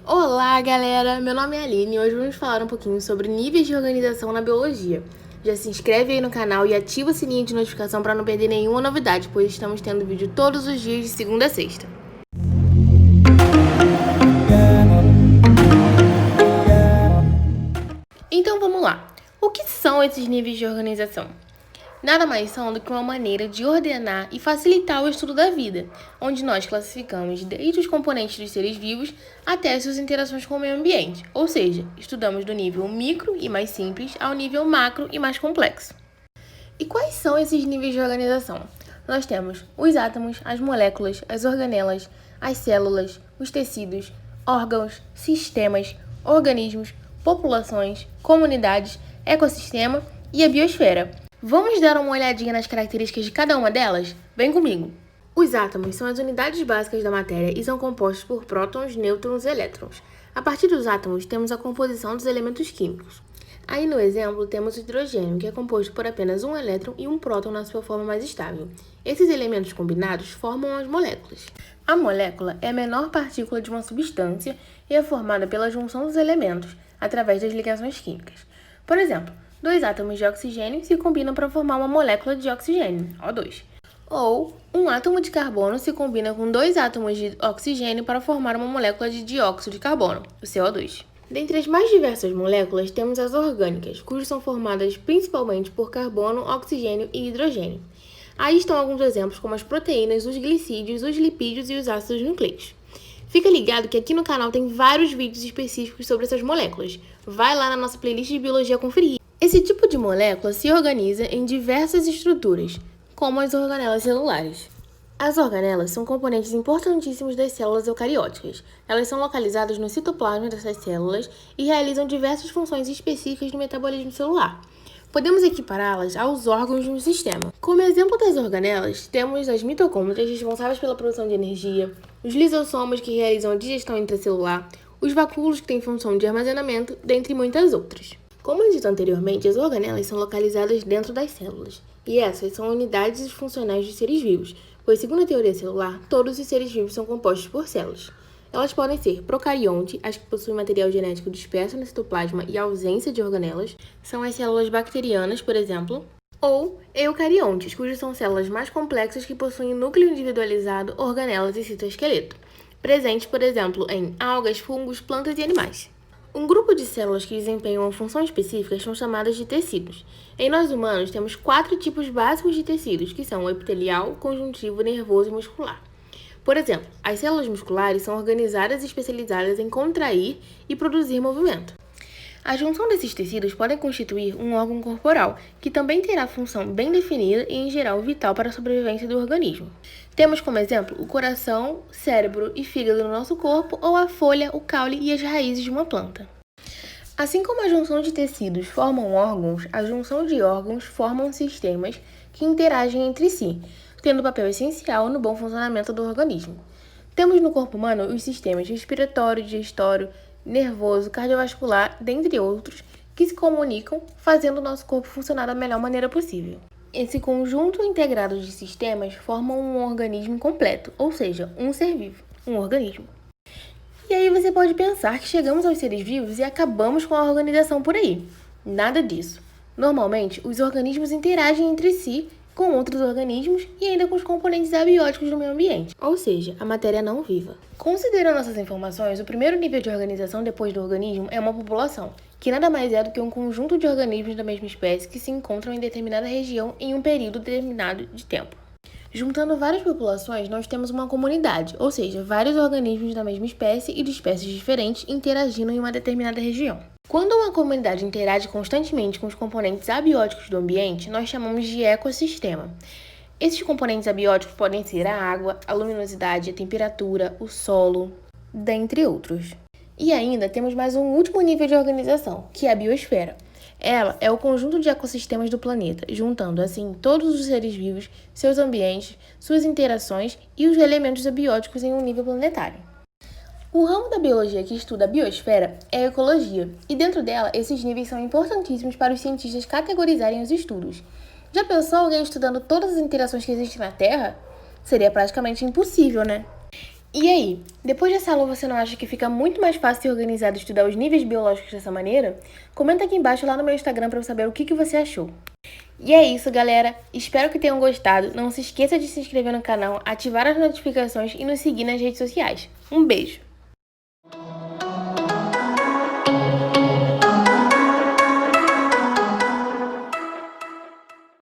Olá, galera! Meu nome é Aline e hoje vamos falar um pouquinho sobre níveis de organização na biologia. Já se inscreve aí no canal e ativa o sininho de notificação para não perder nenhuma novidade, pois estamos tendo vídeo todos os dias de segunda a sexta. Então vamos lá. O que são esses níveis de organização? Nada mais são do que uma maneira de ordenar e facilitar o estudo da vida, onde nós classificamos desde os componentes dos seres vivos até suas interações com o meio ambiente, ou seja, estudamos do nível micro e mais simples ao nível macro e mais complexo. E quais são esses níveis de organização? Nós temos os átomos, as moléculas, as organelas, as células, os tecidos, órgãos, sistemas, organismos, populações, comunidades, ecossistema e a biosfera. Vamos dar uma olhadinha nas características de cada uma delas? Vem comigo! Os átomos são as unidades básicas da matéria e são compostos por prótons, nêutrons e elétrons. A partir dos átomos, temos a composição dos elementos químicos. Aí no exemplo, temos o hidrogênio, que é composto por apenas um elétron e um próton na sua forma mais estável. Esses elementos combinados formam as moléculas. A molécula é a menor partícula de uma substância e é formada pela junção dos elementos, através das ligações químicas. Por exemplo, dois átomos de oxigênio se combinam para formar uma molécula de oxigênio, O2. Ou um átomo de carbono se combina com dois átomos de oxigênio para formar uma molécula de dióxido de carbono, o CO2. Dentre as mais diversas moléculas, temos as orgânicas, cujas são formadas principalmente por carbono, oxigênio e hidrogênio. Aí estão alguns exemplos como as proteínas, os glicídios, os lipídios e os ácidos nucleicos. Fica ligado que aqui no canal tem vários vídeos específicos sobre essas moléculas. Vai lá na nossa playlist de biologia conferir. Esse tipo de molécula se organiza em diversas estruturas, como as organelas celulares. As organelas são componentes importantíssimos das células eucarióticas. Elas são localizadas no citoplasma dessas células e realizam diversas funções específicas no metabolismo celular. Podemos equipará-las aos órgãos de um sistema. Como exemplo das organelas, temos as mitocôndrias, responsáveis pela produção de energia, os lisossomos, que realizam a digestão intracelular, os vacúolos, que têm função de armazenamento, dentre muitas outras. Como dito anteriormente, as organelas são localizadas dentro das células, e essas são unidades funcionais dos seres vivos, pois, segundo a teoria celular, todos os seres vivos são compostos por células. Elas podem ser procarionte, as que possuem material genético disperso no citoplasma e ausência de organelas, são as células bacterianas, por exemplo, ou eucariontes, cujas são células mais complexas que possuem núcleo individualizado, organelas e citoesqueleto, presentes, por exemplo, em algas, fungos, plantas e animais. Um grupo de células que desempenham uma função específica são chamadas de tecidos. Em nós humanos, temos 4 tipos básicos de tecidos, que são o epitelial, conjuntivo, nervoso e muscular. Por exemplo, as células musculares são organizadas e especializadas em contrair e produzir movimento. A junção desses tecidos pode constituir um órgão corporal, que também terá função bem definida e, em geral, vital para a sobrevivência do organismo. Temos como exemplo o coração, cérebro e fígado no nosso corpo, ou a folha, o caule e as raízes de uma planta. Assim como a junção de tecidos formam órgãos, a junção de órgãos formam sistemas que interagem entre si, tendo papel essencial no bom funcionamento do organismo. Temos no corpo humano os sistemas respiratório, digestório, nervoso, cardiovascular, dentre outros, que se comunicam, fazendo o nosso corpo funcionar da melhor maneira possível. Esse conjunto integrado de sistemas forma um organismo completo, ou seja, um ser vivo, um organismo. E aí você pode pensar que chegamos aos seres vivos e acabamos com a organização por aí. Nada disso. Normalmente, os organismos interagem entre si, com outros organismos e ainda com os componentes abióticos do meio ambiente, ou seja, a matéria não viva. Considerando essas informações, o primeiro nível de organização depois do organismo é uma população, que nada mais é do que um conjunto de organismos da mesma espécie que se encontram em determinada região em um período determinado de tempo. Juntando várias populações, nós temos uma comunidade, ou seja, vários organismos da mesma espécie e de espécies diferentes interagindo em uma determinada região. Quando uma comunidade interage constantemente com os componentes abióticos do ambiente, nós chamamos de ecossistema. Esses componentes abióticos podem ser a água, a luminosidade, a temperatura, o solo, dentre outros. E ainda temos mais um último nível de organização, que é a biosfera. Ela é o conjunto de ecossistemas do planeta, juntando assim todos os seres vivos, seus ambientes, suas interações e os elementos abióticos em um nível planetário. O ramo da biologia que estuda a biosfera é a ecologia, e dentro dela esses níveis são importantíssimos para os cientistas categorizarem os estudos. Já pensou alguém estudando todas as interações que existem na Terra? Seria praticamente impossível, né? E aí, depois dessa aula você não acha que fica muito mais fácil e organizado estudar os níveis biológicos dessa maneira? Comenta aqui embaixo lá no meu Instagram para eu saber o que você achou. E é isso, galera. Espero que tenham gostado. Não se esqueça de se inscrever no canal, ativar as notificações e nos seguir nas redes sociais. Um beijo!